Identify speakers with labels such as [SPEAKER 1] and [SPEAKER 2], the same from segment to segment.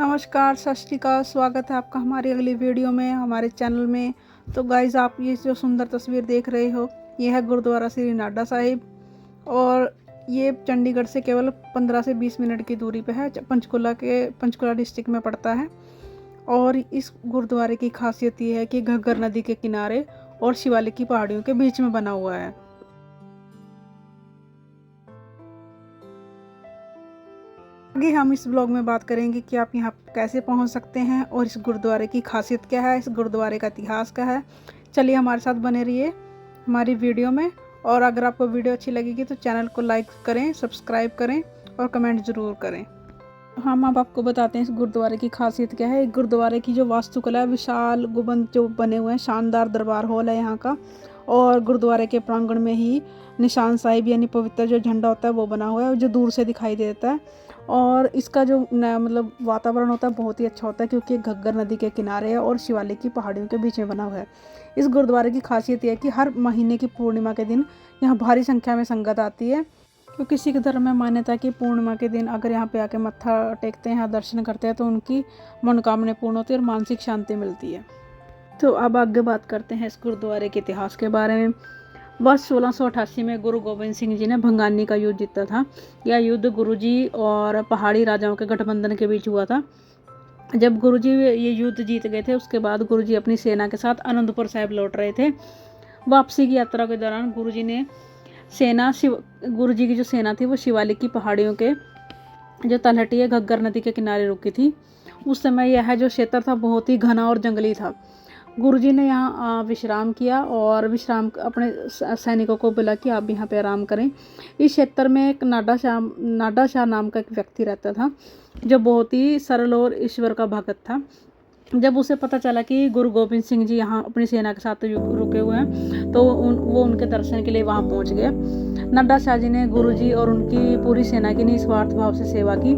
[SPEAKER 1] नमस्कार, सत श्री अकाल। स्वागत है आपका हमारी अगली वीडियो में हमारे चैनल में। तो गाइज़, आप ये जो सुंदर तस्वीर देख रहे हो, ये है गुरुद्वारा श्री नाडा साहिब और ये चंडीगढ़ से केवल 15 से 20 मिनट की दूरी पे है। पंचकुला डिस्ट्रिक्ट में पड़ता है। और इस गुरुद्वारे की खासियत ये है कि घग्गर नदी के किनारे और शिवालिक की पहाड़ियों के बीच में बना हुआ है। आगे हम इस ब्लॉग में बात करेंगे कि आप यहाँ कैसे पहुँच सकते हैं और इस गुरुद्वारे की खासियत क्या है, इस गुरुद्वारे का इतिहास क्या है। चलिए हमारे साथ बने रहिए हमारी वीडियो में। और अगर आपको वीडियो अच्छी लगेगी तो चैनल को लाइक करें, सब्सक्राइब करें और कमेंट ज़रूर करें। हम अब आपको बताते हैं इस गुरुद्वारे की खासियत क्या है। गुरुद्वारे की जो वास्तुकला है, विशाल गुंबद जो बने हुए हैं, शानदार दरबार हॉल है यहाँ का। और गुरुद्वारे के प्रांगण में ही निशान साहिब यानी पवित्र जो झंडा होता है वो बना हुआ है, जो दूर से दिखाई देता है। और इसका जो मतलब वातावरण होता है बहुत ही अच्छा होता है, क्योंकि घग्गर नदी के किनारे है और शिवालिक की पहाड़ियों के बीच में बना हुआ है। इस गुरुद्वारे की खासियत यह है कि हर महीने की पूर्णिमा के दिन यहाँ भारी संख्या में संगत आती है, क्योंकि सिख धर्म में मान्यता है कि पूर्णिमा के दिन अगर यहाँ पे आके मत्था टेकते हैं, दर्शन करते हैं, तो उनकी मनोकामनाएं पूर्ण होती है और मानसिक शांति मिलती है। तो अब आगे बात करते हैं इस गुरुद्वारे के इतिहास के बारे में। वर्ष 1688 में गुरु गोबिंद सिंह जी ने भंगानी का युद्ध जीता था। यह युद्ध गुरुजी और पहाड़ी राजाओं के गठबंधन के बीच हुआ था। जब गुरुजी ये युद्ध जीत गए थे, उसके बाद गुरुजी अपनी सेना के साथ आनंदपुर साहिब लौट रहे थे। वापसी की यात्रा के दौरान गुरुजी की जो सेना थी वो शिवालिक की पहाड़ियों के जो तलहटी है घग्गर नदी के किनारे रुकी थी। उस समय यह जो क्षेत्र था बहुत ही घना और जंगली था। गुरुजी ने यहाँ विश्राम किया और अपने सैनिकों को बोला कि आप यहाँ पे आराम करें। इस क्षेत्र में एक नाडा शाह नाम का एक व्यक्ति रहता था, जो बहुत ही सरल और ईश्वर का भक्त था। जब उसे पता चला कि गुरु गोबिंद सिंह जी यहाँ अपनी सेना के साथ रुके हुए हैं, तो वो उनके दर्शन के लिए वहाँ पहुँच गया। नाडा शाह जी ने गुरुजी और उनकी पूरी सेना की निस्वार्थ भाव से सेवा की।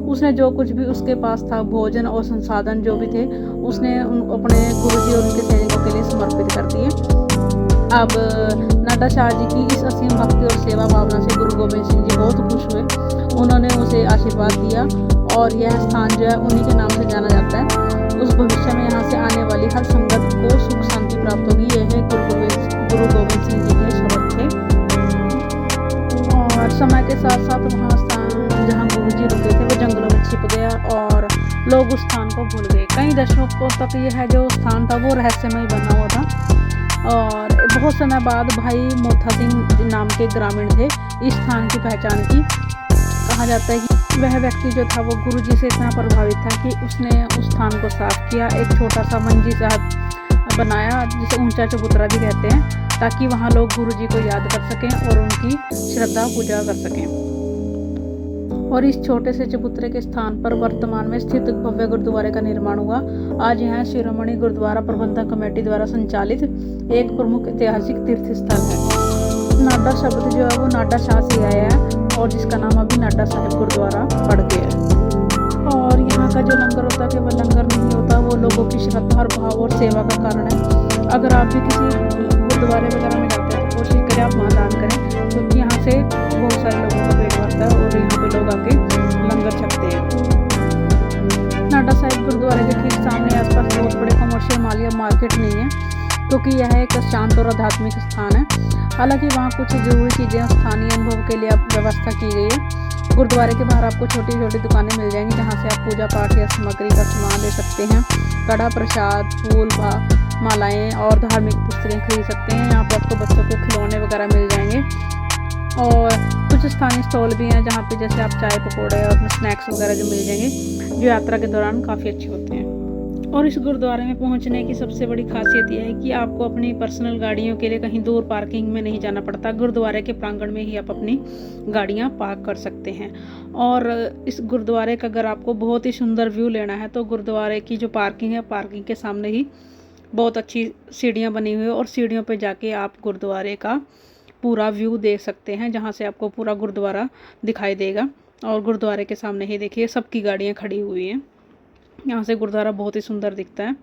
[SPEAKER 1] उसने जो कुछ भी उसके पास था, भोजन और संसाधन जो भी थे, उसने अपने गुरुजी और उनके सैनिकों के लिए समर्पित कर दिए। अब नाडा शाह जी की इस असीम भक्ति और सेवा भावना से गुरु गोबिंद सिंह जी बहुत खुश हुए। उन्होंने उसे आशीर्वाद दिया और यह स्थान जो है उन्हीं के नाम से जाना जाता है। उस भविष्य में यहाँ से आने वाली हर संगत को सुख शांति प्राप्त होगी। यह है गुरु गोबिंद सिंह जी के शब्द थे। और समय के साथ साथ वहाँ स्थान जहाँ गुरुजी रुके थे वो जंगलों में छिप गया और लोग उस स्थान को भूल गए। कई दशकों तक यह जो स्थान था वो रहस्यमय बना हुआ था। और बहुत समय बाद भाई मोथा सिंह नाम के ग्रामीण थे इस स्थान की पहचान की। कहा जाता है कि वह व्यक्ति जो था वो गुरुजी से इतना प्रभावित था कि उसने उस स्थान को साफ किया, एक छोटा सा मंजी साहब बनाया जिसे ऊंचा चबूतरा भी कहते हैं, ताकि वहाँ लोग गुरुजी को याद कर सकें और उनकी श्रद्धा पूजा कर सकें। और इस छोटे से चबूतरे के स्थान पर वर्तमान में स्थित भव्य गुरुद्वारे का निर्माण हुआ। आज यहाँ शिरोमणि गुरुद्वारा प्रबंधक कमेटी द्वारा संचालित एक प्रमुख ऐतिहासिक तीर्थ स्थल है। नाडा शब्द जो है वो नाडा शाह से आया है और जिसका नाम अभी नाडा साहिब गुरुद्वारा पड़ गया है। और यहाँ का जो लंगर होता है केवल लंगर नहीं होता, वो लोगों की श्रद्धा और भाव और सेवा का कारण है। अगर आप भी किसी गुरुद्वारे वगैरह में जाते हैं तो कोशिश करें आप वहाँ दान करें, क्योंकि यहाँ से बहुत सारे लोगों का पेट भरता है और यहाँ पे लोग आके लंगर छकते हैं। नाडा साहिब गुरुद्वारे के ठीक सामने आसपास बहुत बड़े कमर्शियल माल या मार्केट नहीं है, क्योंकि यह एक शांत और आध्यात्मिक स्थान है। हालांकि वहाँ कुछ जरूरी चीज़ें स्थानीय अनुभव के लिए व्यवस्था की गई है। गुरुद्वारे के बाहर आपको छोटी छोटी दुकानें मिल जाएंगी, जहाँ से आप पूजा पाठ या सामग्री का सामान ले सकते हैं। कड़ा प्रसाद, फूल, मालाएं और धार्मिक पुस्तकें खरीद सकते हैं। यहाँ पर आपको बच्चों को खिलौने वगैरह मिल जाएंगे। और कुछ स्थानीय स्टॉल भी हैं जहाँ पे जैसे आप चाय पकौड़े और स्नैक्स वगैरह जो मिल जाएंगे, जो यात्रा के दौरान काफ़ी अच्छे होते हैं। और इस गुरुद्वारे में पहुंचने की सबसे बड़ी खासियत यह है कि आपको अपनी पर्सनल गाड़ियों के लिए कहीं दूर पार्किंग में नहीं जाना पड़ता। गुरुद्वारे के प्रांगण में ही आप अपनी गाड़ियां पार्क कर सकते हैं। और इस गुरुद्वारे का अगर आपको बहुत ही सुंदर व्यू लेना है तो गुरुद्वारे की जो पार्किंग है, पार्किंग के सामने ही बहुत अच्छी सीढ़ियाँ बनी हुई है और सीढ़ियों पर जाके आप गुरुद्वारे का पूरा व्यू देख सकते हैं, जहाँ से आपको पूरा गुरुद्वारा दिखाई देगा। और गुरुद्वारे के सामने ही देखिए सबकी गाड़ियाँ खड़ी हुई हैं। यहाँ से गुरुद्वारा बहुत ही सुंदर दिखता है।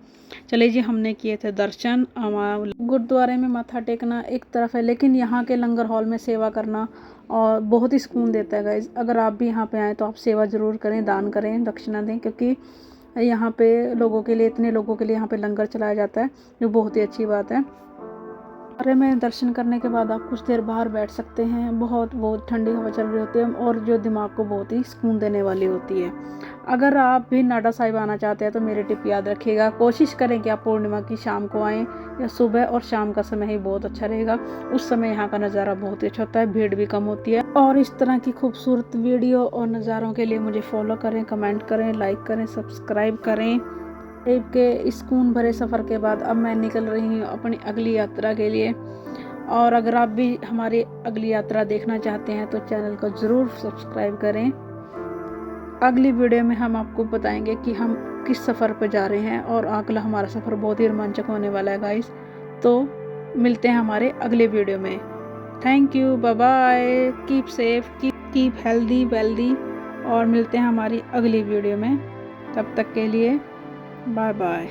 [SPEAKER 1] चलिए जी, हमने किए थे दर्शन। गुरुद्वारे में माथा टेकना एक तरफ है, लेकिन यहाँ के लंगर हॉल में सेवा करना और बहुत ही सुकून देता है गाइज। अगर आप भी यहाँ पे आएँ तो आप सेवा ज़रूर करें, दान करें, दक्षिणा दें, क्योंकि यहाँ पे लोगों के लिए, इतने लोगों के लिए यहाँ पे लंगर चलाया जाता है, जो बहुत ही अच्छी बात है। गुरुद्वारे में दर्शन करने के बाद आप कुछ देर बाहर बैठ सकते हैं। बहुत ठंडी हवा चल रही होती है और जो दिमाग को बहुत ही सुकून देने वाली होती है। अगर आप भी नाडा साहिब आना चाहते हैं तो मेरी टिप याद रखिएगा, कोशिश करें कि आप पूर्णिमा की शाम को आएँ, या सुबह और शाम का समय ही बहुत अच्छा रहेगा। उस समय यहाँ का नज़ारा बहुत ही अच्छा होता है, भीड़ भी कम होती है। और इस तरह की खूबसूरत वीडियो और नज़ारों के लिए मुझे फॉलो करें, कमेंट करें, लाइक करें, सब्सक्राइब करें। एक के इस सुकून भरे सफ़र के बाद अब मैं निकल रही हूँ अपनी अगली यात्रा के लिए। और अगर आप भी हमारी अगली यात्रा देखना चाहते हैं तो चैनल को ज़रूर सब्सक्राइब करें। अगली वीडियो में हम आपको बताएंगे कि हम किस सफ़र पर जा रहे हैं, और अगला हमारा सफ़र बहुत ही रोमांचक होने वाला है गाइस। तो मिलते हैं हमारे अगले वीडियो में। Thank you, bye bye, keep safe, keep healthy wealthy, और मिलते हैं हमारी अगली वीडियो में। तब तक के लिए बाय बाय।